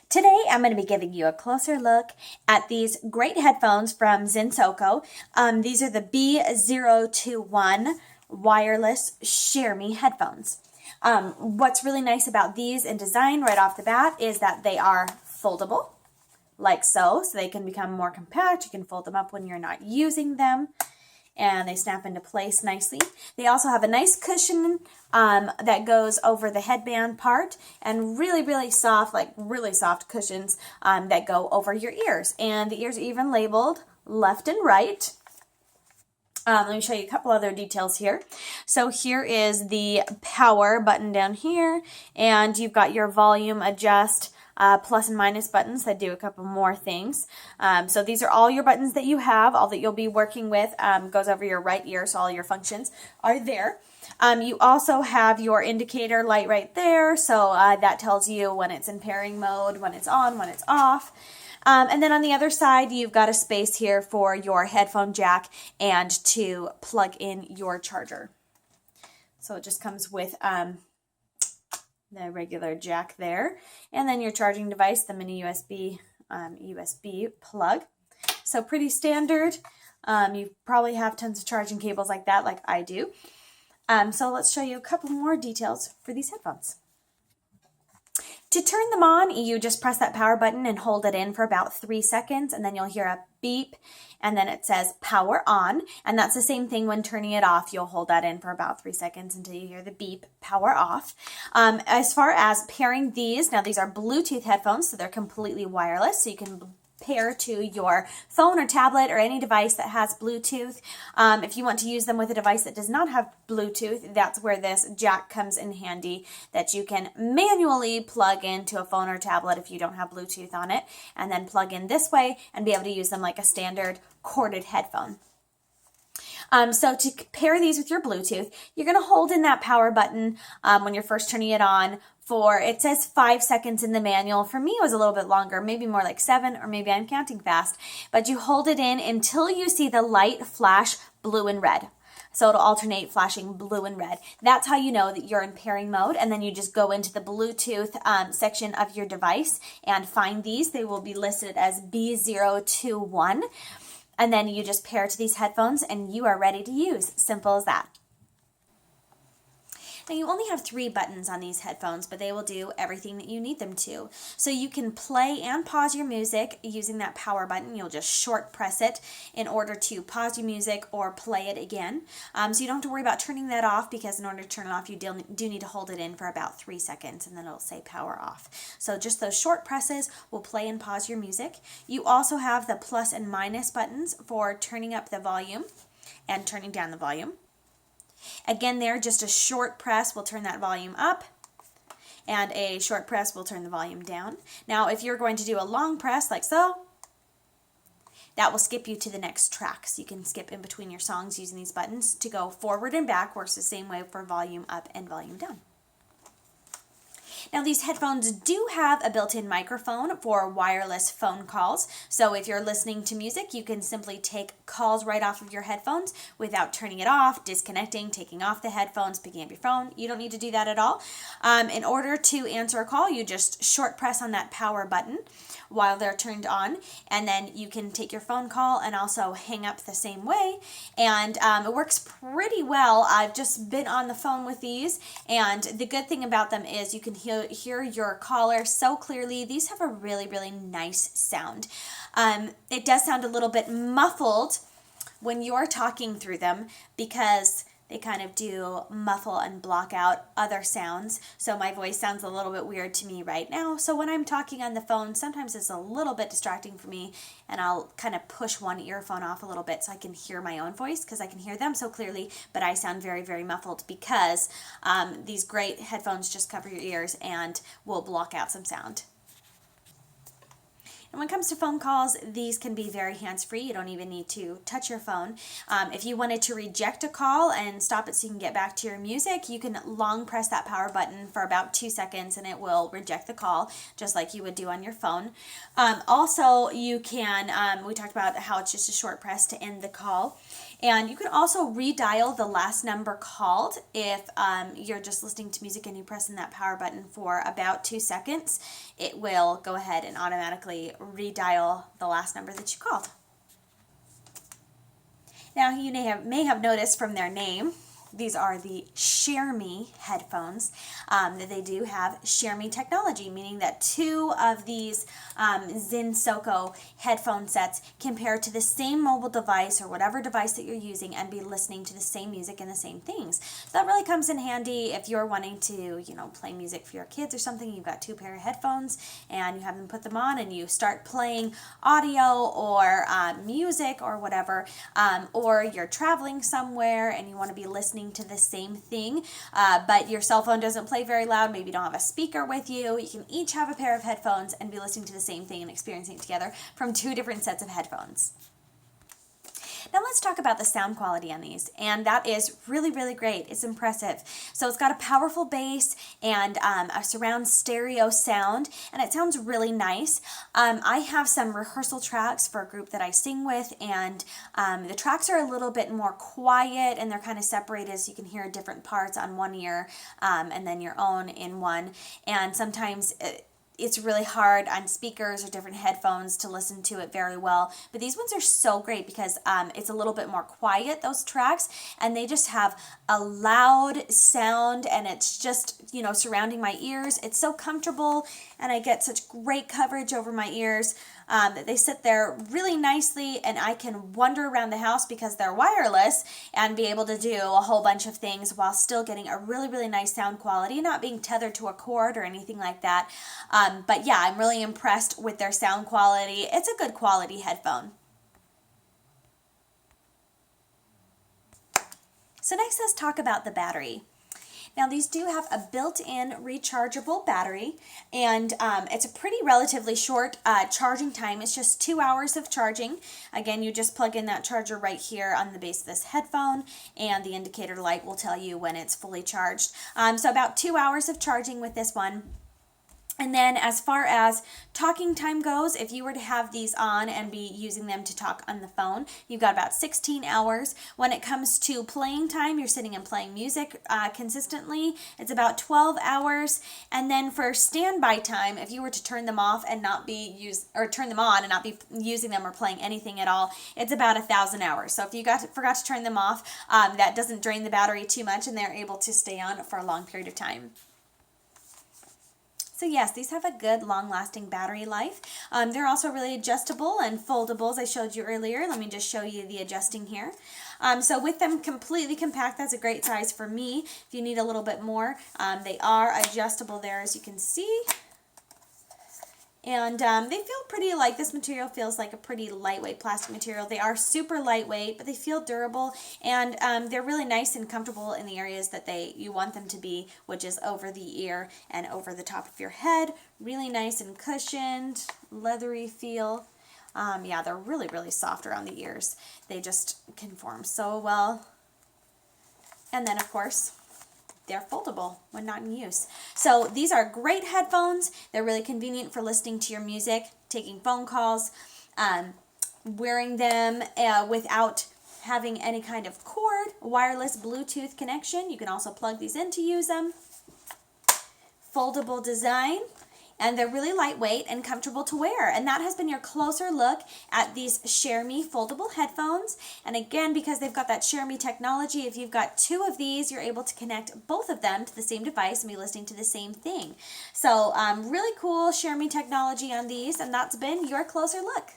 Today, I'm going to be giving you a closer look at these great headphones from Zinsoko. These are the B021 wireless ShareMe headphones. What's really nice about these in design right off the bat is that they are foldable, like so they can become more compact. You can fold them up when you're not using them, and they snap into place nicely. They also have a nice cushion that goes over the headband part, and really soft, like really soft cushions that go over your ears. And the ears are even labeled left and right. Let me show you a couple other details here. So here is the power button down here, and you've got your volume adjust, plus and minus buttons that do a couple more things. So these are all your buttons that you have, all that you'll be working with, goes over your right ear, so all your functions are there. You also have your indicator light right there, so that tells you when it's in pairing mode, when it's on, when it's off. And then on the other side, you've got a space here for your headphone jack and to plug in your charger. So it just comes with the regular jack there, and then your charging device, the mini USB plug. So pretty standard. You probably have tons of charging cables like that, like I do. So let's show you a couple more details for these headphones. To turn them on, you just press that power button and hold it in for about 3 seconds, and then you'll hear a beep, and then it says power on, and that's the same thing when turning it off. You'll hold that in for about 3 seconds until you hear the beep, power off. As far as pairing these, now these are Bluetooth headphones, so they're completely wireless, so you can pair to your phone or tablet or any device that has Bluetooth. If you want to use them with a device that does not have Bluetooth, that's where this jack comes in handy, that you can manually plug into a phone or tablet if you don't have Bluetooth on it, and then plug in this way and be able to use them like a standard corded headphone. So to pair these with your Bluetooth, you're going to hold in that power button when you're first turning it on for, it says 5 seconds in the manual. For me, it was a little bit longer, maybe more like 7, or maybe I'm counting fast. But you hold it in until you see the light flash blue and red. So it'll alternate flashing blue and red. That's how you know that you're in pairing mode. And then you just go into the Bluetooth section of your device and find these. They will be listed as B021. And then you just pair to these headphones and you are ready to use. Simple as that. Now you only have 3 buttons on these headphones, but they will do everything that you need them to. So you can play and pause your music using that power button. You'll just short press it in order to pause your music or play it again. So you don't have to worry about turning that off, because in order to turn it off, you do need to hold it in for about 3 seconds, and then it'll say power off. So just those short presses will play and pause your music. You also have the plus and minus buttons for turning up the volume and turning down the volume. Again, there, just a short press will turn that volume up, and a short press will turn the volume down. Now, if you're going to do a long press, like so, that will skip you to the next track. So you can skip in between your songs using these buttons. To go forward and back works the same way for volume up and volume down. Now, these headphones do have a built-in microphone for wireless phone calls. So if you're listening to music, you can simply take calls right off of your headphones without turning it off, disconnecting, taking off the headphones, picking up your phone. You don't need to do that at all. In order to answer a call, you just short press on that power button while they're turned on, and then you can take your phone call and also hang up the same way. And it works pretty well. I've just been on the phone with these, and the good thing about them is you can hear your caller so clearly. These have a really nice sound. It does sound a little bit muffled when you're talking through them, because they kind of do muffle and block out other sounds. So my voice sounds a little bit weird to me right now. So when I'm talking on the phone, sometimes it's a little bit distracting for me, and I'll kind of push one earphone off a little bit so I can hear my own voice, because I can hear them so clearly, but I sound very muffled, because these great headphones just cover your ears and will block out some sound. And when it comes to phone calls, these can be very hands-free. You don't even need to touch your phone. If you wanted to reject a call and stop it so you can get back to your music, you can long press that power button for about 2 seconds and it will reject the call, just like you would do on your phone. Also, you can, we talked about how it's just a short press to end the call. And you can also redial the last number called if you're just listening to music and you press in that power button for about 2 seconds. It will go ahead and automatically redial the last number that you called. Now, you may have noticed from their name, these are the ShareMe headphones, that they do have ShareMe technology, meaning that 2 of these Zinsoko headphone sets can pair to the same mobile device or whatever device that you're using and be listening to the same music and the same things. So that really comes in handy if you're wanting to, play music for your kids or something. You've got 2 pair of headphones and you have them put them on and you start playing audio or music or whatever, or you're traveling somewhere and you want to be listening to the same thing, but your cell phone doesn't play very loud, maybe you don't have a speaker with you. You can each have a pair of headphones and be listening to the same thing and experiencing it together from 2 different sets of headphones. Now let's talk about the sound quality on these, and that is really, really great. It's impressive. So it's got a powerful bass and a surround stereo sound, and it sounds really nice. I have some rehearsal tracks for a group that I sing with, and the tracks are a little bit more quiet, and they're kind of separated so you can hear different parts on one ear and then your own in one, and sometimes it's really hard on speakers or different headphones to listen to it very well. But these ones are so great because it's a little bit more quiet, those tracks, and they just have a loud sound, and it's just, surrounding my ears. It's so comfortable, and I get such great coverage over my ears that they sit there really nicely, and I can wander around the house because they're wireless and be able to do a whole bunch of things while still getting a really, really nice sound quality, not being tethered to a cord or anything like that. But yeah, I'm really impressed with their sound quality. It's a good quality headphone. So next, let's talk about the battery. Now, these do have a built-in rechargeable battery, and it's a pretty relatively short charging time. It's just 2 hours of charging. Again, you just plug in that charger right here on the base of this headphone, and the indicator light will tell you when it's fully charged. So about 2 hours of charging with this one. And then as far as talking time goes, if you were to have these on and be using them to talk on the phone, you've got about 16 hours. When it comes to playing time, you're sitting and playing music consistently, it's about 12 hours. And then for standby time, if you were to turn them off and not be turn them on and not be using them or playing anything at all, it's about 1,000 hours. So if you forgot to turn them off, that doesn't drain the battery too much, and they're able to stay on for a long period of time. So yes, these have a good long-lasting battery life. They're also really adjustable and foldable, as I showed you earlier. Let me just show you the adjusting here. So with them completely compact, that's a great size for me. If you need a little bit more, they are adjustable there, as you can see. And they feel pretty this material feels like a pretty lightweight plastic material. They are super lightweight, but they feel durable, and they're really nice and comfortable in the areas that you want them to be, which is over the ear and over the top of your head. Really nice and cushioned, leathery feel. Yeah, they're really, really soft around the ears. They just conform so well. And then, of course, they're foldable when not in use. So these are great headphones. They're really convenient for listening to your music, taking phone calls, wearing them without having any kind of cord, wireless Bluetooth connection. You can also plug these in to use them. Foldable design. And they're really lightweight and comfortable to wear. And that has been your closer look at these ShareMe foldable headphones. And again, because they've got that ShareMe technology, if you've got 2 of these, you're able to connect both of them to the same device and be listening to the same thing. So really cool ShareMe technology on these, and that's been your closer look.